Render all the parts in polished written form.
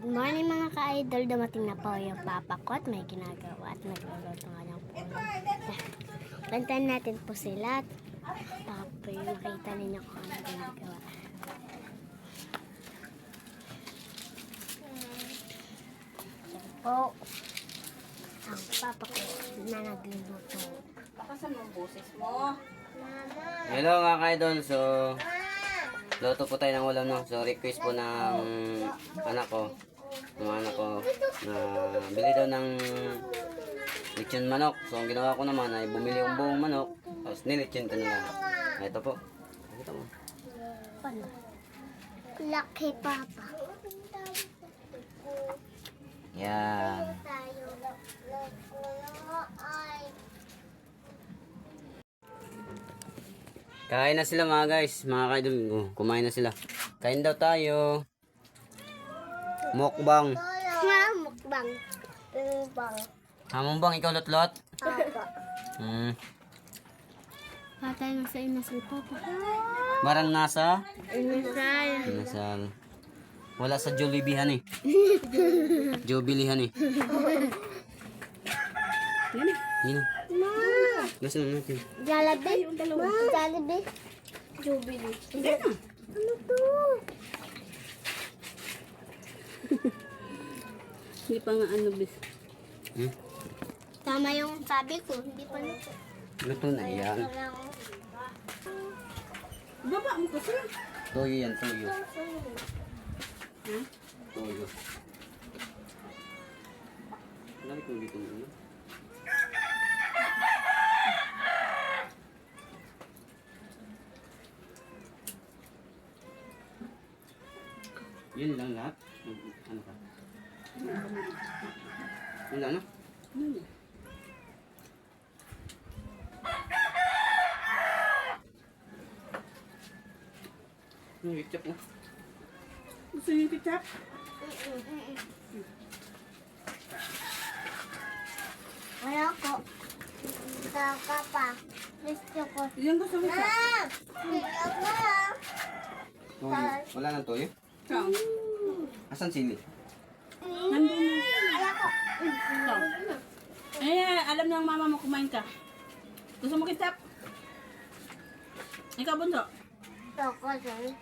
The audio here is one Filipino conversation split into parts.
Good morning mga ka-idol, dumating na po yung papa ko at may ginagawa at nagluluto nga ng puno. Bantayan natin po sila at baka po yung makita ninyo kung ano ginagawa. Yan po ang papa ko na nagluluto. Bakasan mo ang boses mo. Hello mga ka-idol, so luto po tayo ng ulam, no? So request po ng anak ko na bili daw ng lechon manok. So ang ginawa ko naman ay bumili yung buong manok, tapos nilechon ko na lang. Ito po, nakita mo. Paano? Lucky papa. Yan. Kain na sila mga guys, mga ka-idol. Oh, kumain na sila. Kain daw tayo. Mukbang. Mukbang. Mukbang. Hamong bang ikaw lot-lot? Papa. Patay na sa inasal papa. Barang nasa? Inasal. Inasal. Wala sa Jollibeehan eh. Jobilihan eh. Yun. Ma! Gusto naman natin. Jollibee? Jollibee? Jubilee. Ano to? Hindi pa nga ano, bis. Hmm? Tama yung sabi ko, hindi pa luto. Luto na yan. Baba mo kasi. Toyo yan, toyo. Toyo. Dami kong dito mo. Yan lang lahat. Ano ka? Wala na? Ano yung ketchup mo? Gusto niyo yung ketchup? Wala ko. Saka pa. Gusto ko. Yan gusto mo siya. Gusto ko. Toyo. Wala nang toyo? Saan? Asan sili? Nandun na. Wala ko. Ito. Eh, alam ng mama mo kumain ka. Gusto mo ketchup? Ikaw, bunso. Gusto ko din.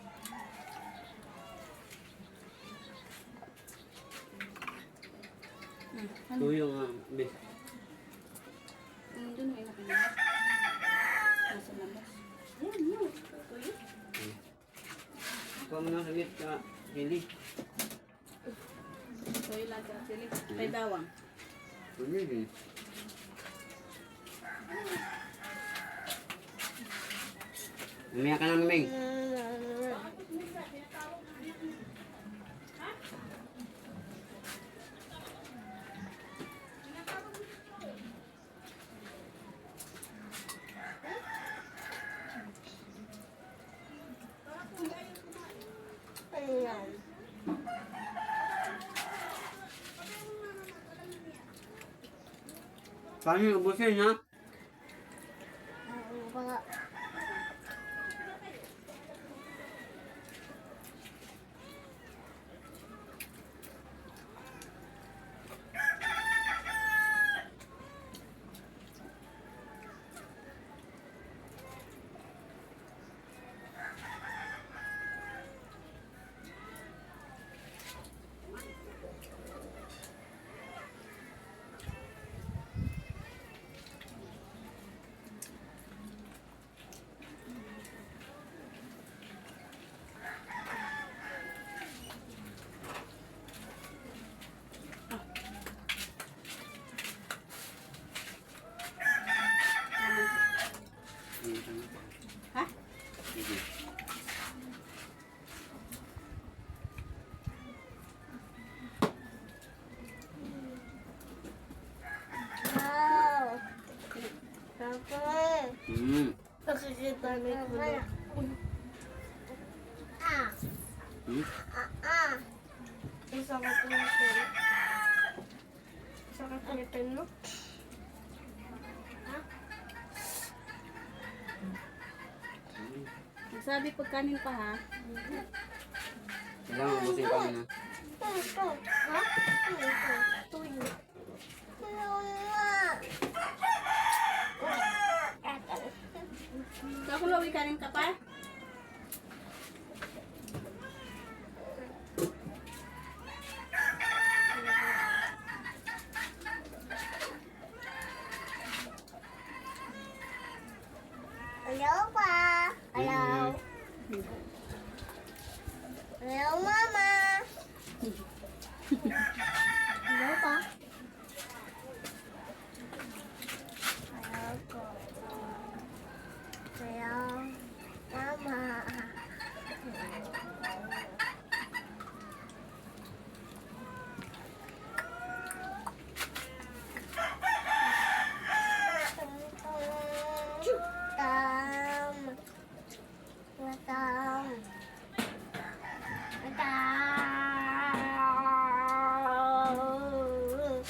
Toyo nga, bes. Doon mo inakin mo. Nasa labas. Ayan, no. Tuyo. Ikaw mo na saglit ka, Hili. Tuyo lang sa sili. Kay bawang. Toyo din. Umiyak ka na, Miming. Ayan. Paano yung ubusin, ha? Baka. Ha? Sige. Wow. Papa. Nakikita niyo ko na. Ah. Ah. Isa ka pinitin. Isa ka pinitin mo? Sabi pagkanin pa ha. Kailangan ubusin pa muna. Ito. Tuyo. So, Chloe, kanin ka pa? Hello pa. Hello. Hello, Mama. Hello pa. Hello po. Hello, Mama. Tam. Tam.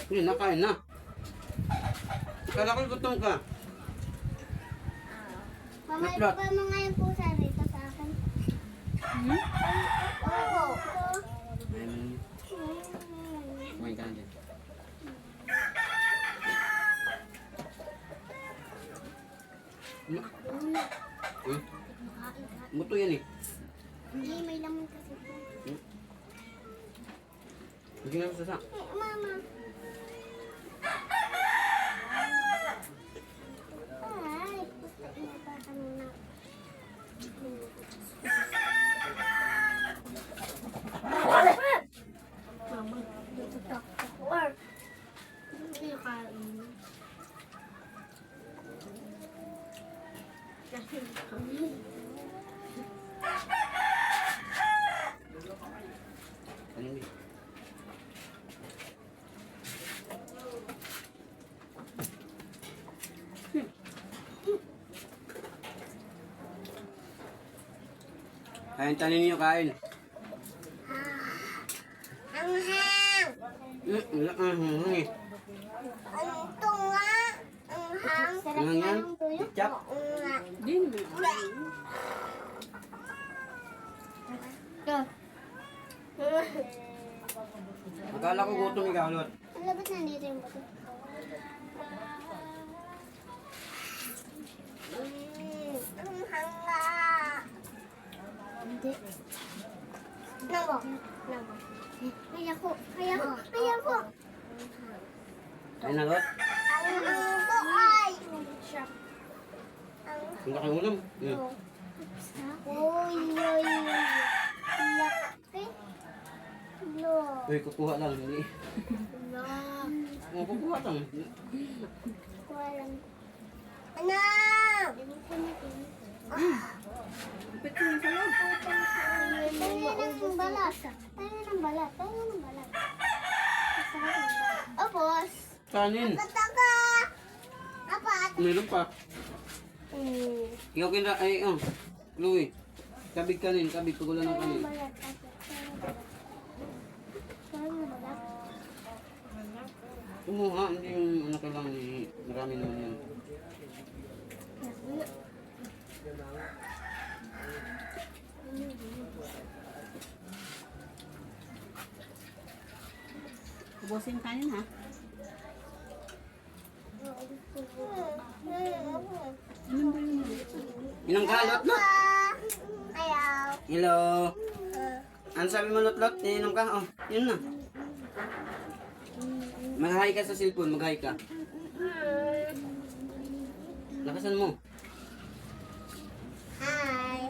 Hindi, nakain na. Kala ko gutom ka. Mama, Matlot. iba mo nga yung pusa dito sa akin. Opo. Kumain ka na dyan. Buto yan eh. Hindi, may laman kasi po. Hindi na masasa. Mama. Ay, pusa na pa kanina. Mama, dito takot. Hindi nakain. Kasi kami. Ano yun? Kain tanin niyo, kain. Anghang. Wala ka nang eh. Ang tunga. Anghang. Sarap Anghang nga yan? ng tuyo. Ketchup? Oo nga. Din. Akala ko gutom ikaw, Lot. Ang labas nandito yung bato. Anghang nga. Hindi. Nabo. Nabo. Kaya ko. Kaya ko. Kaya ko. Kain na, Lot. Ang ko ay. Ang laki ng ulam. Uy, uy, uy. Laki. Lo. Uy, kukuha lang. Hindi. Lo. Oh, kukuha lang. Walang. Anak! Pit ko yung sa loob. Tayo ng balat. Tayo ng balat. Tayo ng balat. Opos. Kanin. Kataka. Apat. Meron pa. Ikaw kinra, ay, Chloe. Kabig kanin, kabig. Pagulan ng kanin. Balat. Tayo ng balat. Kumuha, hindi yung ano ka lang, marami naman yan. Ubusin kanin ha. Anong ba yun? Inang ka, Lot, Lot. Ayaw. Hello. Ano sabi mo, Lot, Lot? Inom ka? Oh, yun na. Mag-hi ka sa cellphone, mag-hi ka. Lakasan mo. Hi.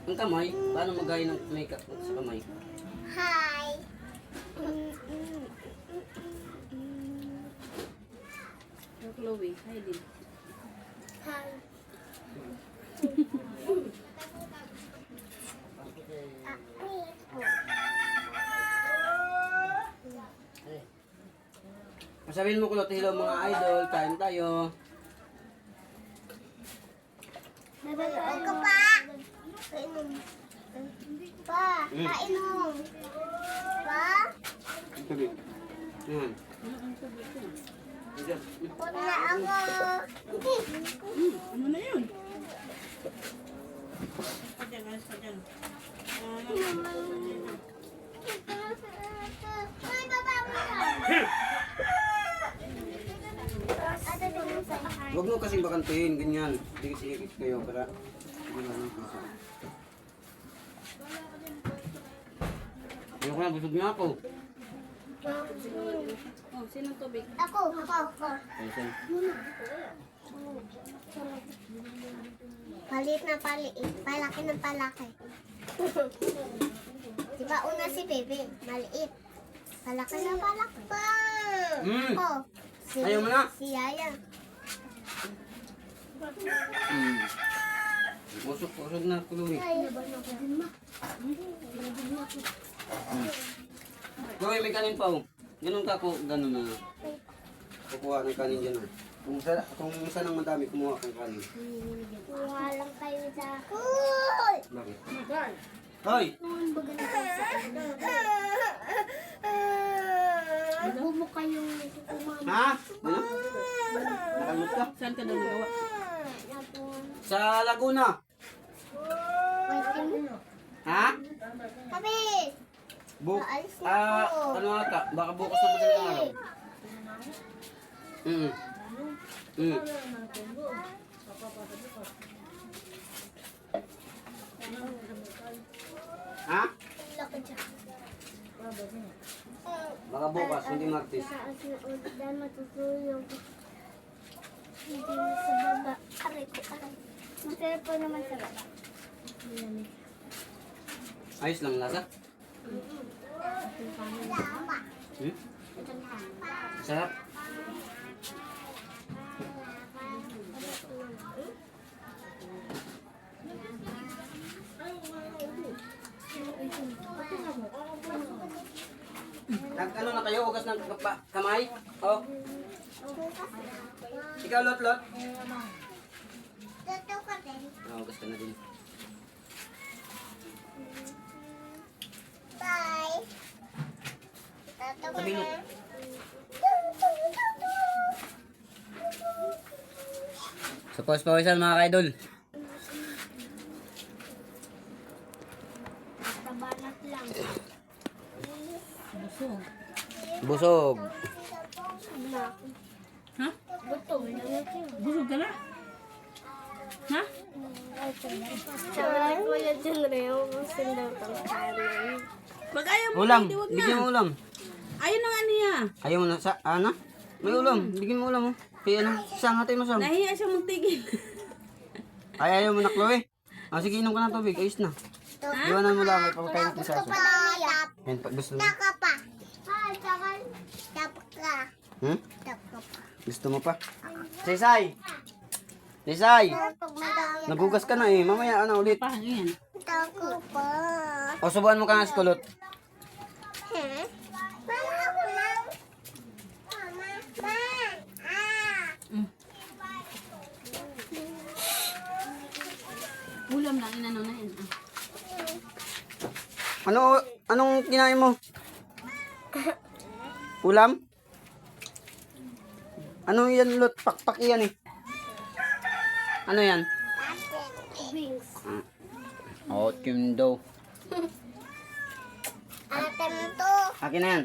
Ang kamay, paano mag-hi ng makeup sa kamay? Hi. So, Chloe, hi din. Hi. Sabihin mo, Kulot, hello mga idol, kain tayo. Nabalaon ka pa. Kainom. Pa, kainom. Pa, Sabi. Yan. wala ako. Ano na yun? Padyan, alas padyan. Ay, baba mo. Huwag mo kasing bakantihin, ganyan. Dikit-dikit kayo para hindi mo pusa. Ano ko na, busog na ako. Oh, sinong tubig? Ako. Ayun. Palit na palit. Palaki ng palaki. Diba una si Bebe, maliit. Palaki na palaki pa. Oh, Ayaw mo na? Si Yaya. Busog na, Chloe. Chloe, may kanin pa oh. Ganun ka po, ganun na. Kukuha ng kanin dyan oh. Kung saan ang madami, kumuha kang kanin. Kuha lang kayo sa akin. Bakit? Hoy! Bumo kayong kumama. Ha? Ano? Nakamot ka? Saan ka daw nagawa? Sa Laguna. Ha? Kabis! Aalis na ako. Ano ata? Baka bukas na madaling araw. Ha? Laki dyan. Baka bukas, hindi Martis. Taas na ulit dahil matutulog. Hindi mo sa baba. Aray ko, aray. Masarap po naman sa baba. Ayos lang lasa. Sarap. Ano na kayo? Hugas ng kamay? Oh. Ikaw, Lot. Totoo ka din. Hugas ka na din. Bye. Totoo ka Sabi mo. din. Sa pawisan mga kaidol. Kabanat lang. Busog. Busog. Ha? Gutom na yun. Busog ka na? Ha? Sabi ko yan dyan rin. Gusto daw kang kanin. Pag ayaw mo, Ulam. hindi wag na. Bigyan mo ulam. Ayaw na nga niya. Ayaw mo na sa ano? May ulam. Bigyan mo ulam mo. Kaya ano? Sangatay mo sam. Nahiya siya magtigil. Ay, ayaw mo na, Chloe. Sige, inom ka ng tubig. Ayos na. Iwanan mo lang. May pagkain ng pisaso. Yan, gusto mo. Taka pa. Taka ka. Hmm? Taka pa. Gusto mo pa? Sisay! Nagugas ka na eh. Mamaya ano ulit. Pa, yan. Taka pa. O, subuan mo ka nga si Kulot. Mama ako lang. Mama. Ulam lang, inano na yan. Anong kinain mo? Ulam? Ano yan, Lot? Pakpak yan eh. Ano yan? Wings. Kimdo. Ate mo to. Akin na yan.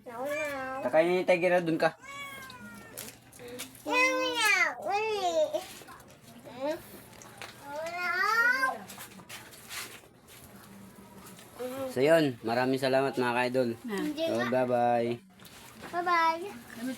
Now. Kakainin ni Tiger, dun ka. Uli. So yun, maraming salamat mga ka-idol. Na. So, bye-bye. Bye-bye. Kami